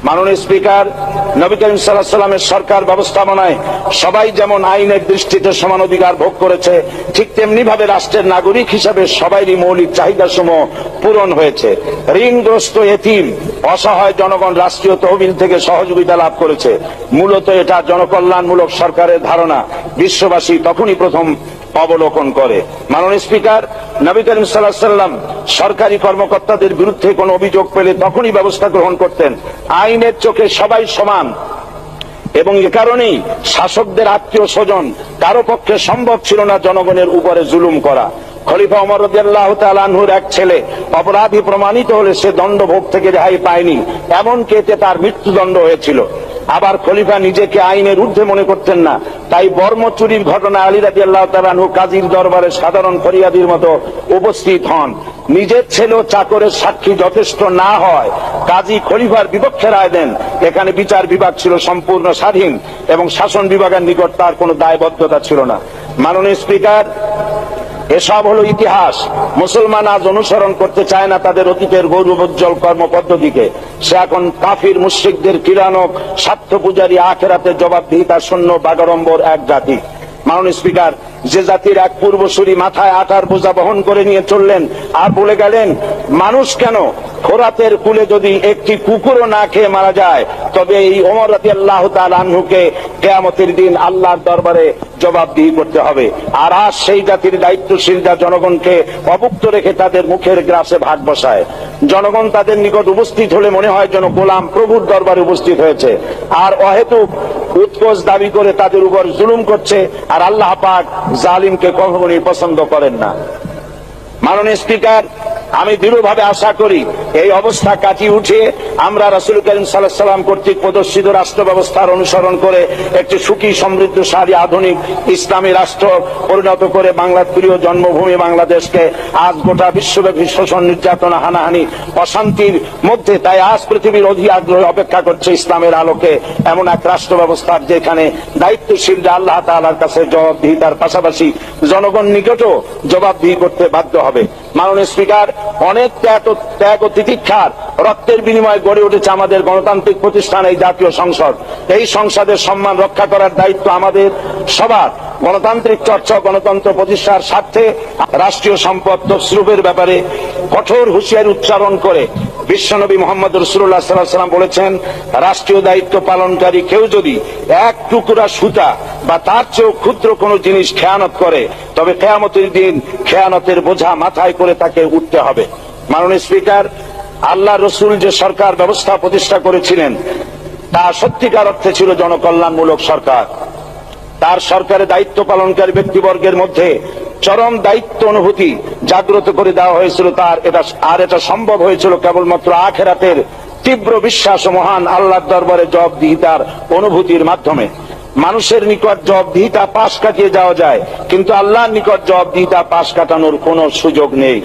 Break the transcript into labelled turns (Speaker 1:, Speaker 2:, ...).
Speaker 1: মাননীয় স্পিকার, নবী করিম সাল্লাল্লাহু আলাইহি ওয়াসাল্লামের সরকার ব্যবস্থাপনায় সবাই যেমন আইনের দৃষ্টিতে সমান অধিকার ভোগ করেছে, ঠিক তেমনি ভাবে রাষ্ট্রের নাগরিক হিসাবে সবারই মৌলিক চাহিদাসমূহ পূরণ হয়েছে। ঋণগ্রস্ত এতিম অসহায় জনগণ রাষ্ট্রীয় তহবিল থেকে সহযোগিতা লাভ করেছে। মূলত এটা জনকল্যাণমূলক সরকারের ধারণা বিশ্ববাসী তখনই প্রথম অবলোকন করে। মাননীয় স্পিকার, নবী করিম সাল্লাল্লাহু আলাইহি ওয়াসাল্লাম সরকারি কর্মকর্তাদের বিরুদ্ধে কোনো অভিযোগ পেলে তখনই ব্যবস্থা গ্রহণ করতেন। আইনের চোখে সবাই সমান এবং এ কারণেই শাসকদের আত্মীয় স্বজন কারো পক্ষে সম্ভব ছিল না জনগণের উপরে জুলুম করা। খলিফা ওমর রাদিয়াল্লাহু তাআলা আনহুর এক ছেলে অপরাধী প্রমাণিত হলে সে দণ্ডভোগ থেকে রেহাই পায়নি, এমনকি এতে তার মৃত্যুদণ্ড হয়েছিল। আবার খলিফা নিজেকে আইনের ঊর্ধ্বে মনে করতেন না, তাই বর্ম চুরির ঘটনা আলী রাদিয়াল্লাহু তাআলা আনহু কাজীর দরবারে সাধারণ ফরিয়াদির মতো উপস্থিত হন। নিজের ছেলে ও চাকরের সাক্ষী যথেষ্ট না হয় কাজী খলিফার বিপক্ষে রায় দেন। এখানে বিচার বিভাগ ছিল সম্পূর্ণ স্বাধীন এবং শাসন বিভাগের নিকট তার কোনো দায়বদ্ধতা ছিল না। মাননীয় স্পিকার, এসব হলো ইতিহাস। মুসলমান আজ অনুসরণ করতে চায় না তাদের অতীতের গৌরবোজ্জ্বল কর্মপদ্ধতিকে। সে এখন কাফির মুশরিকদের কিরানক স্বার্থ পূজারী আখেরাতে জবাবদিহিতা শূন্য বাগাড়ম্বর এক জাতি। মাননীয় স্পিকার, যে জাতির এক পূর্বসূরি মাথায় আটার বোঝা বহন করে নিয়ে চললেন আর বলে গেলেন, মানুষ কেন, ফোরাতের কূলে যদি একটি কুকুরও না খেয়ে মারা যায় তবে এই ওমর রাদিয়াল্লাহু তাআলা আনহুকে কিয়ামতের দিন আল্লাহর দরবারে জবাবদিহি করতে হবে। আর আজ সেই জাতির দায়িত্বশীলরা জনগণকে অভুক্ত রেখে তাদের মুখের গ্রাসে ভাগ বসায়। জনগণ তাদের নিকট উপস্থিত হলে মনে হয় যেন গোলাম প্রভুর দরবারে উপস্থিত হয়েছে, আর অহেতুক উৎকোচ দাবি করে তাদের উপর জুলুম করছে। আর আল্লাহ পাক জালিমকে কখনোই পছন্দ করেন না। মাননীয় স্পিকার, আমি দৃঢ়ভাবে আশা করি এই অবস্থা কাটিয়ে উঠে আমরা রাসূল করিম সাল্লাল্লাহু আলাইহি ওয়াসাল্লাম কর্তৃক প্রদর্শিত রাষ্ট্র ব্যবস্থার অনুসরণ করে একটি সুখী সমৃদ্ধশালী আধুনিক ইসলামী রাষ্ট্র পরিণত করে বাংলার প্রিয় জন্মভূমি বাংলাদেশকে আজ গোটা বিশ্বব্যাপী শোষণ, নির্যাতন, হানাহানি, অশান্তির মধ্যে, তাই আজ পৃথিবীর অধীর আগ্রহে অপেক্ষা করছে ইসলামের আলোকে এমন এক রাষ্ট্র ব্যবস্থার যেখানে দায়িত্বশীলরা আল্লাহ তাআলার কাছে জবাবদিহিতার পাশাপাশি জনগণ নিকটও জবাবদিহি করতে বাধ্য হবে। মাননীয় স্পিকার, অনেক ত্যাগ ও তিতিক্ষার রক্তের বিনিময়ে গড়ে উঠেছে আমাদের গণতান্ত্রিক প্রতিষ্ঠান এই জাতীয় সংসদ। এই সংসদের সম্মান রক্ষা করার দায়িত্ব আমাদের সবার। গণতান্ত্রিক চর্চা, গণতন্ত্র প্রতিষ্ঠার স্বার্থে রাষ্ট্রীয় সম্পদ তছরুফের ব্যাপারে কঠোর হুঁশিয়ারি উচ্চারণ করে বিশ্বনবী মুহাম্মদ রাসূলুল্লাহ সাল্লাল্লাহু আলাইহি ওয়াসাল্লাম বলেছেন, রাষ্ট্রীয় দায়িত্ব পালনকারী কেউ যদি এক টুকরা সুতা বা তার চেয়েও ক্ষুদ্র কোনো জিনিস খেয়ানত করে তবে কিয়ামতের দিন খেয়ানতের বোঝা মাথায় করে তাকে উঠতে হবে। মাননীয় স্পিকার, আল্লাহ রসুল যে সরকার ব্যবস্থা প্রতিষ্ঠা করেছিলেন তা সত্যিকার অর্থে ছিল জনকল্যাণমূলক সরকার। তার সরকারে দায়িত্ব পালনকারী ব্যক্তিবর্গের মধ্যে চরম দায়িত্ব অনুভূতি জাগ্রত করে দেওয়া হয়েছিল। এটা সম্ভব হয়েছিল কেবলমাত্র আখেরাতের তীব্র বিশ্বাস ও মহান আল্লাহর দরবারে জবাবদিহিতার অনুভূতির মাধ্যমে। মানুষের নিকট জবাবদিহিতা পাশ কাটিয়ে যাওয়া যায়, কিন্তু আল্লাহর নিকট জবাবদিহিতা পাশ কাটানোর কোনো সুযোগ নেই।